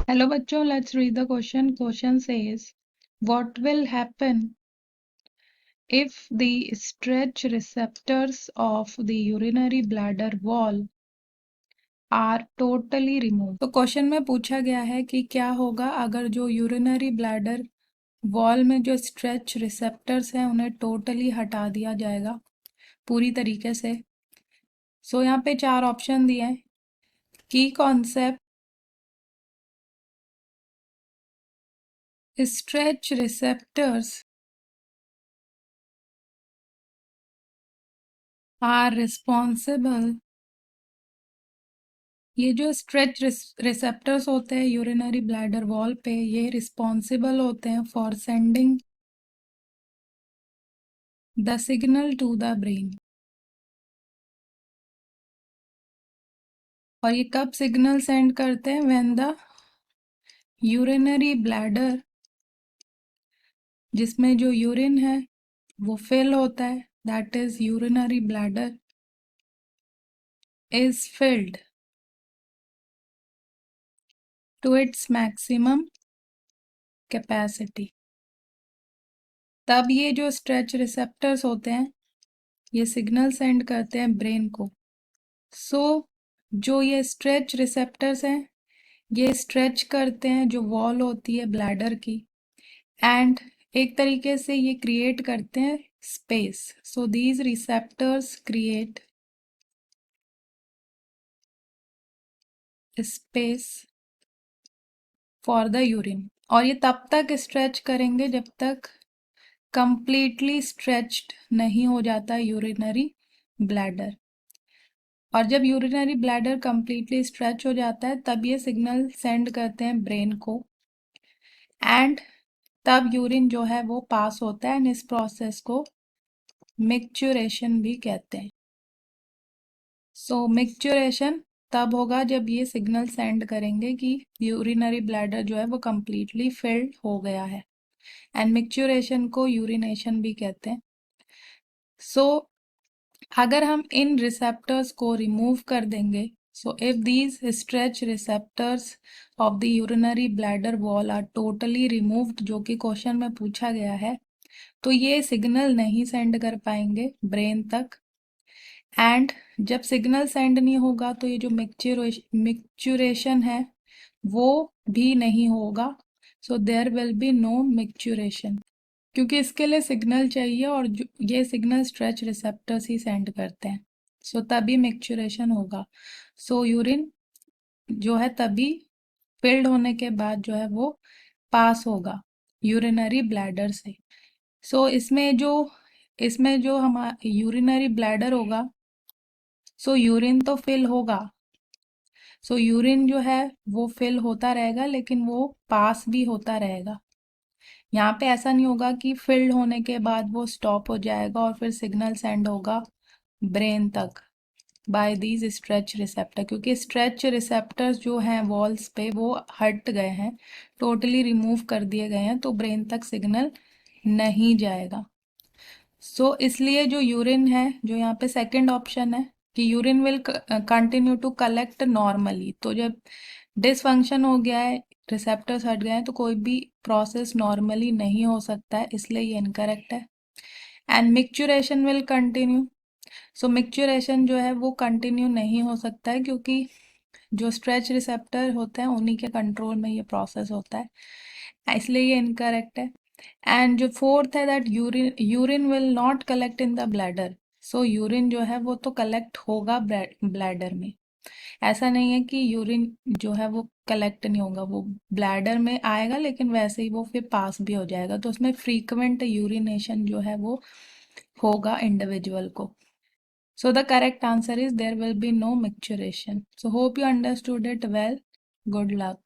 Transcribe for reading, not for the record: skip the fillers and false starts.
Hello bachcho, let's read the question. Question says, what will happen if the stretch receptors of the urinary bladder wall are totally removed? तो question में पूछा गया है कि क्या होगा अगर जो यूरिनरी ब्लैडर वॉल में जो स्ट्रेच रिसेप्टर्स हैं उन्हें टोटली हटा दिया जाएगा पूरी तरीके से। सो यहाँ पे चार ऑप्शन दिए हैं। की concept, stretch receptors are responsible। ये जो स्ट्रेच रिसेप्टर्स होते हैं यूरिनरी ब्लैडर वॉल पे, ये रिस्पॉन्सिबल होते हैं for sending the signal to the brain. और ये कब सिग्नल सेंड करते हैं? व्हेन द यूरिनरी ब्लैडर, जिसमें जो यूरिन है वो फिल होता है, that is urinary bladder is filled to its maximum capacity. तब ये जो स्ट्रेच रिसेप्टर्स होते हैं ये सिग्नल सेंड करते हैं ब्रेन को। सो जो ये स्ट्रेच रिसेप्टर्स हैं ये स्ट्रेच करते हैं जो वॉल होती है ब्लैडर की, एंड एक तरीके से ये क्रिएट करते हैं space. So these receptors create space for the urine. और ये तब तक स्ट्रेच करेंगे जब तक कंप्लीटली स्ट्रेच्ड नहीं हो जाता यूरिनरी ब्लैडर। और जब यूरिनरी ब्लैडर कंप्लीटली स्ट्रेच हो जाता है तब ये सिग्नल सेंड करते हैं ब्रेन को, एंड तब यूरिन जो है वो पास होता है, एंड इस प्रोसेस को मिक्चुरेशन भी कहते हैं। सो मिक्चुरेशन तब होगा जब ये सिग्नल सेंड करेंगे कि यूरिनरी ब्लैडर जो है वो कंप्लीटली फिल्ड हो गया है, एंड मिक्चुरेशन को यूरिनेशन भी कहते हैं। सो अगर हम इन रिसेप्टर्स को रिमूव कर देंगे, so if these stretch receptors of the urinary bladder wall are totally removed, जो कि क्वेश्चन में पूछा गया है, तो ये सिग्नल नहीं सेंड कर पाएंगे ब्रेन तक, एंड जब सिग्नल सेंड नहीं होगा तो ये जो मिक्चुरेशन है वो भी नहीं होगा। So there will be no micturition, क्योंकि इसके लिए सिग्नल चाहिए और ये सिग्नल स्ट्रेच रिसेप्टर्स ही सेंड करते हैं। सो तभी मिक्चुरेशन होगा। सो यूरिन जो है तभी फिल्ड होने के बाद जो है वो पास होगा यूरिनरी ब्लैडर से। सो इसमें जो हमारा यूरिनरी ब्लैडर होगा, सो यूरिन तो फिल होगा। सो यूरिन जो है वो फिल होता रहेगा लेकिन वो पास भी होता रहेगा। यहाँ पे ऐसा नहीं होगा कि फिल्ड होने के बाद वो स्टॉप हो जाएगा और फिर सिग्नल सेंड होगा ब्रेन तक बाय दीज स्ट्रेच रिसेप्टर, क्योंकि स्ट्रेच रिसेप्टर्स जो हैं वॉल्स पे वो हट गए हैं, टोटली रिमूव कर दिए गए हैं, तो ब्रेन तक सिग्नल नहीं जाएगा। सो इसलिए जो यूरिन है, जो यहाँ पे सेकंड ऑप्शन है कि urine will continue to collect normally, तो जब डिसफंक्शन हो गया है, रिसेप्टर्स हट गए हैं, तो कोई भी प्रोसेस नॉर्मली नहीं हो सकता है, इसलिए ये इनकरेक्ट है। And micturition will continue, so micturition जो है वो कंटिन्यू नहीं हो सकता है क्योंकि जो स्ट्रेच रिसेप्टर होते हैं उन्हीं के कंट्रोल में ये प्रोसेस होता है, इसलिए ये इनकरेक्ट है। एंड जो फोर्थ है that urine will not collect in the bladder, so urine जो है वो तो कलेक्ट होगा ब्लैडर में। ऐसा नहीं है कि यूरिन जो है वो कलेक्ट नहीं होगा, वो ब्लैडर में आएगा लेकिन वैसे ही वो फिर पास भी हो जाएगा, तो उसमें फ्रीक्वेंट यूरिनेशन जो है वो होगा इंडिविजुअल को। So the correct answer is there will be no micturition. So hope you understood it well. Good luck.